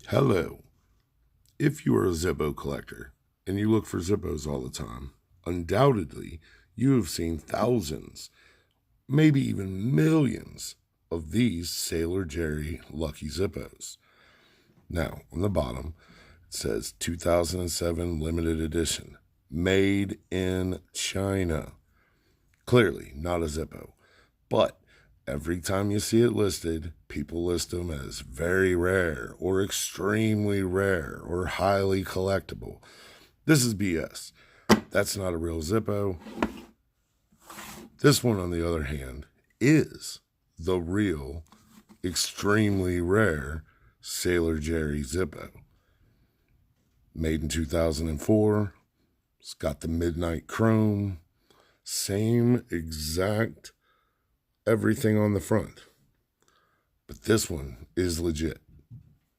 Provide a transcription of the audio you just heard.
Hello. If you are a Zippo collector and you look for Zippos all the time, undoubtedly you have seen thousands, maybe even millions of these Sailor Jerry Lucky Zippos. Now, on the bottom, it says 2007 limited edition, made in China. Clearly not a Zippo, but every time you see it listed, people list them as very rare or extremely rare or highly collectible. This is BS. That's not a real Zippo. This one, on the other hand, is the real, extremely rare Sailor Jerry Zippo. Made in 2004. It's got the midnight chrome. Same exact everything on the front. But this one is legit.